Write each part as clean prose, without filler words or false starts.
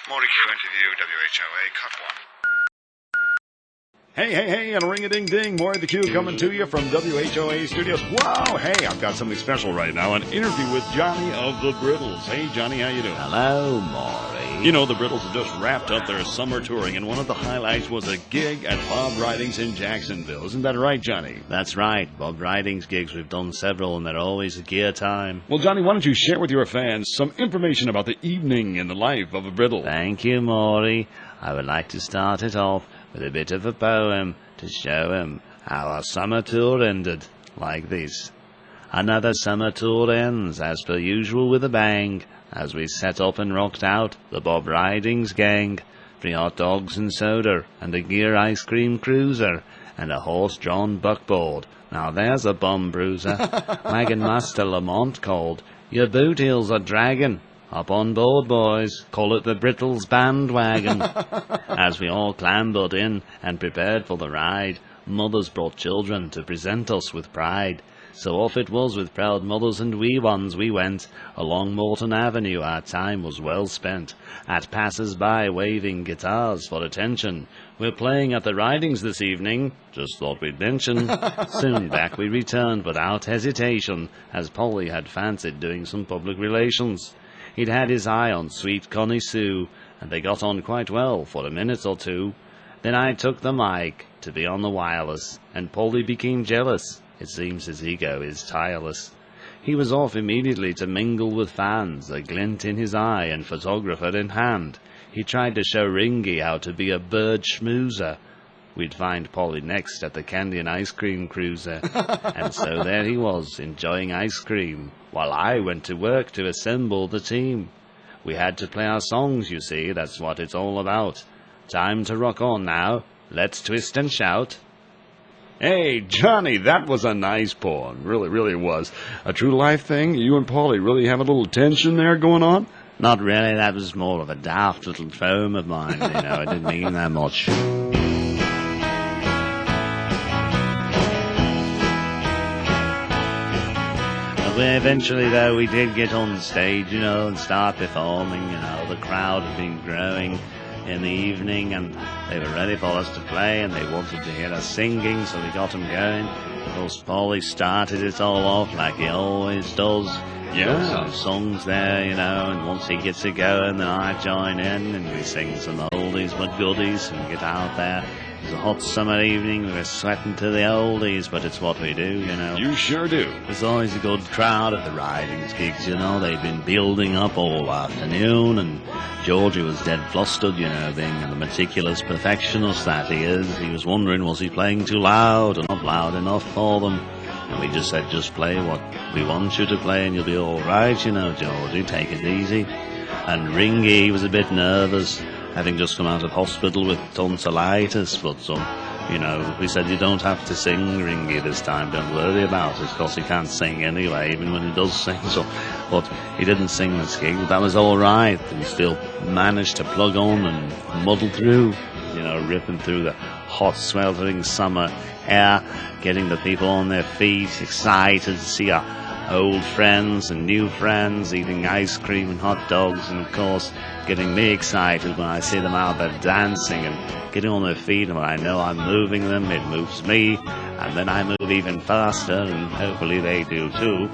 Maury Q interview, WHOA, cut 1. Hey, and a ring-a-ding-ding, Maury the Q coming to you from WHOA Studios. Wow, hey, I've got something special right now, an interview with Johnny of the Britles. Hey, Johnny, how you doing? Hello, Maury. You know, the Britles have just wrapped up their summer touring, and one of the highlights was a gig at Bob Riding's in Jacksonville. Isn't that right, Johnny? That's right, Bob Riding's gigs. We've done several, and they're always a gear time. Well, Johnny, why don't you share with your fans some information about the evening in the life of a Brittle? Thank you, Maury. I would like to start it off with a bit of a poem to show him how our summer tour ended, like this. Another summer tour ends, as per usual, with a bang, as we set up and rocked out, the Bob Riding's gang. 3 hot dogs and soda, and a gear ice cream cruiser, and a horse-drawn buckboard. Now there's a bum bruiser. Wagon Master Lamont called, "Your boot heels are dragging. Hop on board, boys. Call it the Britles Bandwagon." As we all clambered in and prepared for the ride, mothers brought children to present us with pride. So off it was with proud mothers and wee ones we went. Along Morton Avenue our time was well spent. At passers-by waving guitars for attention. "We're playing at the Ridings this evening. Just thought we'd mention." Soon back we returned without hesitation, as Pauly had fancied doing some public relations. He'd had his eye on sweet Connie Sue, and they got on quite well for a minute or two. Then I took the mic to be on the wireless, and Pauly became jealous. It seems his ego is tireless. He was off immediately to mingle with fans, a glint in his eye and photographer in hand. He tried to show Ringee how to be a bird schmoozer. We'd find Pauly next at the candy and ice cream cruiser. And so there he was, enjoying ice cream, while I went to work to assemble the team. We had to play our songs, you see, that's what it's all about. Time to rock on now. Let's twist and shout. Hey, Johnny, that was a nice poem. Really was. A true life thing? You and Pauly really have a little tension there going on? Not really, that was more of a daft little poem of mine, you know, it didn't mean that much. Eventually, though, we did get on stage, you know, and start performing, you know. The crowd had been growing in the evening, and they were ready for us to play, and they wanted to hear us singing, so we got them going. Of course, Pauly started it all off like he always does. Yeah. Some songs there, you know, and once he gets it going, then I join in, and we sing some oldies but goodies and get out there. It was a hot summer evening, we were sweating to the oldies, but it's what we do, you know. You sure do. There's always a good crowd at the Ridings gigs, you know. They've been building up all afternoon, and Georgie was dead flustered, you know, being the meticulous perfectionist that he is. He was wondering, was he playing too loud or not loud enough for them? And we just said, just play what we want you to play and you'll be all right, you know, Georgie, take it easy. And Ringee was a bit nervous, having just come out of hospital with tonsillitis, but you know, we said, you don't have to sing, Ringee, this time, don't worry about it, because he can't sing anyway, even when he does sing, so, but he didn't sing this gig, but that was alright, and he still managed to plug on and muddle through, you know, ripping through the hot, sweltering summer air, getting the people on their feet, excited to see our old friends and new friends, eating ice cream and hot dogs, and of course getting me excited when I see them out there dancing and getting on their feet, and when I know I'm moving them, it moves me, and then I move even faster, and hopefully they do too.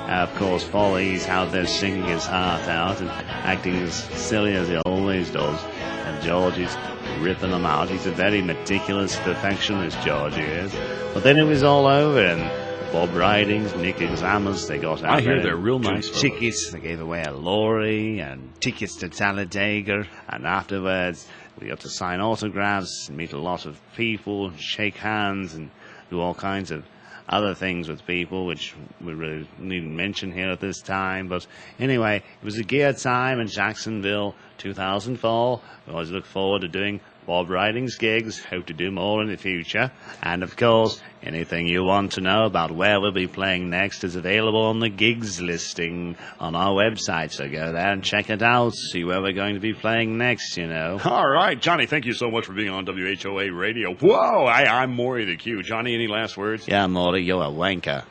Of course, Pauly's out there singing his heart out and acting as silly as he always does, and Georgie's ripping them out. He's a very meticulous perfectionist, Georgie is. But then it was all over, and Bob Ridings, Nick Examers, they got out. I hear they're real nice tickets. They gave away a lorry and tickets to Talladega, and afterwards we got to sign autographs and meet a lot of people, shake hands, and do all kinds of other things with people, which we really needn't mention here at this time. But anyway, it was a gear time in Jacksonville, 2004. We always look forward to doing Bob Riding's gigs. Hope to do more in the future. And of course, anything you want to know about where we'll be playing next is available on the gigs listing on our website. So go there and check it out. See where we're going to be playing next, you know. All right, Johnny, thank you so much for being on WHOA Radio. Whoa, I'm Maury the Q. Johnny, any last words? Yeah, Maury, you're a wanker.